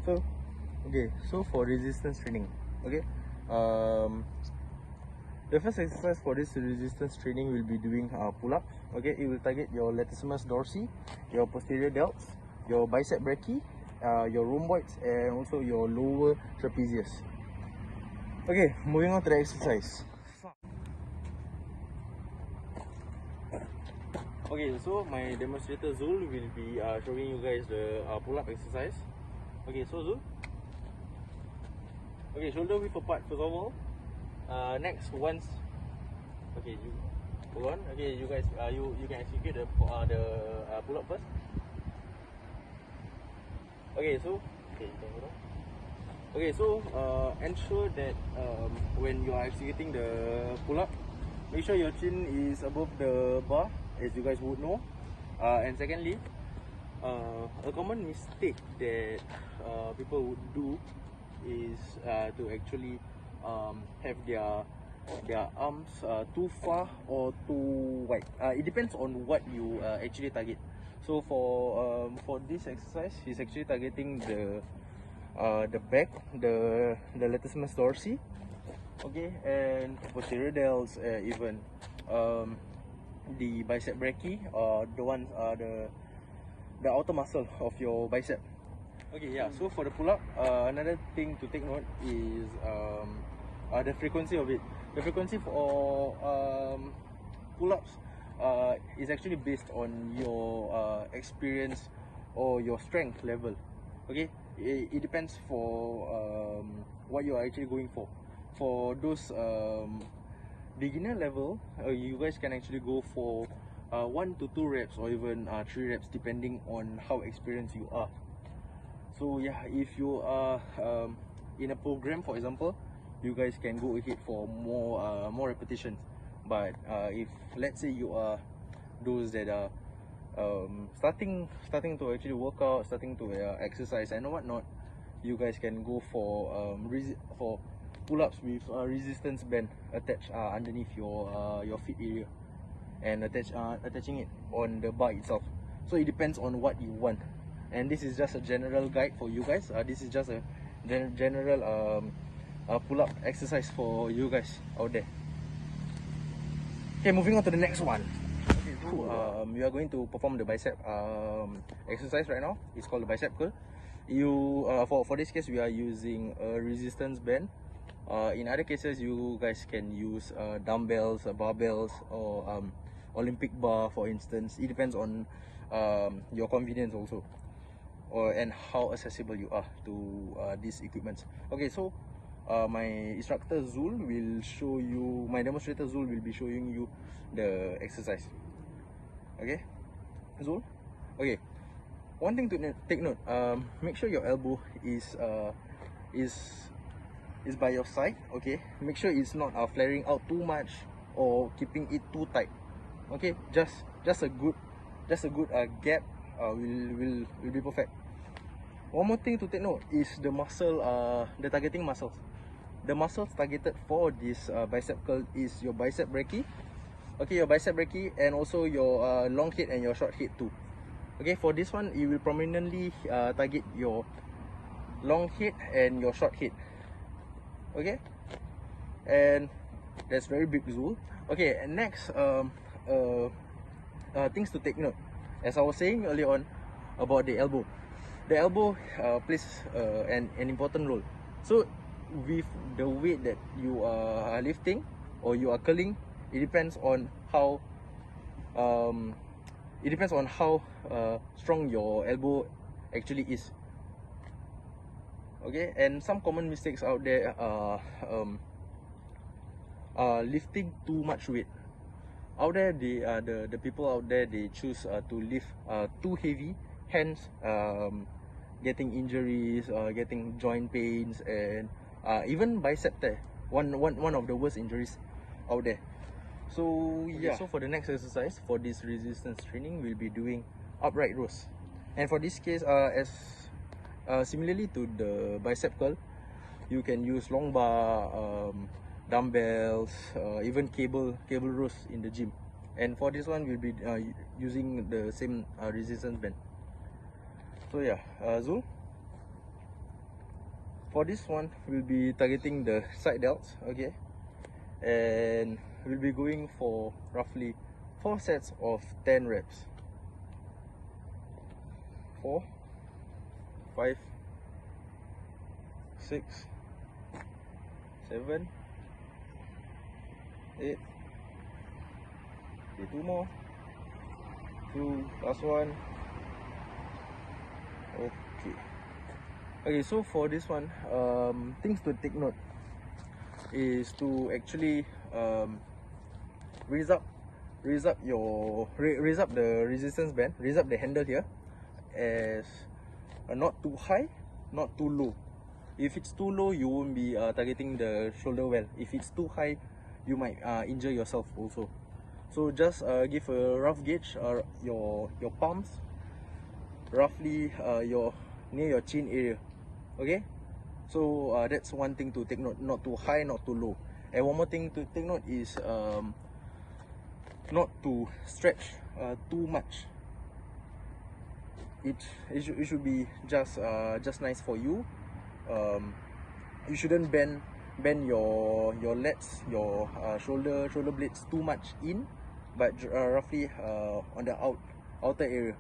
So for resistance training, okay, the first exercise for this resistance training will be doing pull-up. Okay, it will target your latissimus dorsi, your posterior delts, your bicep brachii, your rhomboids, and also your lower trapezius. Okay, moving on to the exercise. Okay, so my demonstrator Zul will be showing you guys the pull-up exercise. Okay, so Zul. Okay, shoulder width apart first of all. Next, once. Okay, you hold on. Okay, you guys, you can execute the pull-up first. Okay, so you can hold on. Okay, so ensure that when you are executing the pull-up, make sure your chin is above the bar, as you guys would know. And secondly, a common mistake that people would do is to actually have their arms too far or too wide. It depends on what you actually target. So for this exercise, he's actually targeting the back, the latissimus dorsi, okay, and posterior delts, even the bicep brachii, the ones the outer muscle of your bicep. Okay, yeah. So for the pull-up, another thing to take note is the frequency of it. The frequency for pull-ups is actually based on your experience or your strength level. Okay, it depends for what you are actually going for. For those beginner level, you guys can actually go for 1 to 2 reps or even 3 reps, depending on how experienced you are. So yeah, if you are in a program, for example, you guys can go ahead for more repetitions. But if let's say you are those that are starting to actually work out, starting to exercise and whatnot, you guys can go for pull-ups with resistance band attached underneath your feet area, and attaching it on the bar itself. So it depends on what you want, and this is just a general guide for you guys. This is just a general pull-up exercise for you guys out there. Okay, moving on to the next one. Okay, so we are going to perform the bicep exercise right now. It's called the bicep curl. For this case, we are using a resistance band. In other cases, you guys can use dumbbells, barbells, or Olympic bar, for instance. It depends on your convenience also, and how accessible you are to these equipments. Okay, so my instructor Zul will show you, my demonstrator Zul will be showing you the exercise. Okay, Zul. Okay, one thing to take note, make sure your elbow is by your side. Okay, make sure it's not flaring out too much or keeping it too tight. Okay, just a good gap will be perfect. One more thing to take note is the muscle, the targeting muscles. The muscles targeted for this bicep curl is your bicep brachii. Okay, your bicep brachii, and also your long head and your short head too. Okay, for this one, you will prominently target your long head and your short head. Okay, and that's very big, Zul. Okay, and next, things to take note. As I was saying earlier on about the elbow. The elbow plays an important role. So with the weight that you are lifting or you are curling, it depends on how strong your elbow actually is. Okay, and some common mistakes out there are lifting too much weight. Out there, the people out there, they choose to lift too heavy, hence getting injuries, getting joint pains, and even bicep tear. One of the worst injuries out there. So yeah. Okay, so for the next exercise for this resistance training, we'll be doing upright rows. And for this case, similarly to the bicep curl, you can use long bar, dumbbells, even cable rows in the gym. And for this one, we'll be using the same resistance band. So yeah, Zul. For this one, we'll be targeting the side delts, okay, and we'll be going for roughly 4 sets of 10 reps. 4, 5, 6, 7, 8. Okay, 2 more. 2, last one. Okay, so for this one, things to take note is to actually raise up the resistance band, raise up the handle here, as not too high, not too low. If it's too low, you won't be targeting the shoulder well. If it's too high, you might injure yourself also. So just give a rough gauge, your palms roughly near your chin area. Okay, so that's one thing to take note, not too high, not too low. And one more thing to take note is not to stretch too much. It should be just nice for you. You shouldn't bend your lats, your shoulder blades too much in, but roughly on the outer area.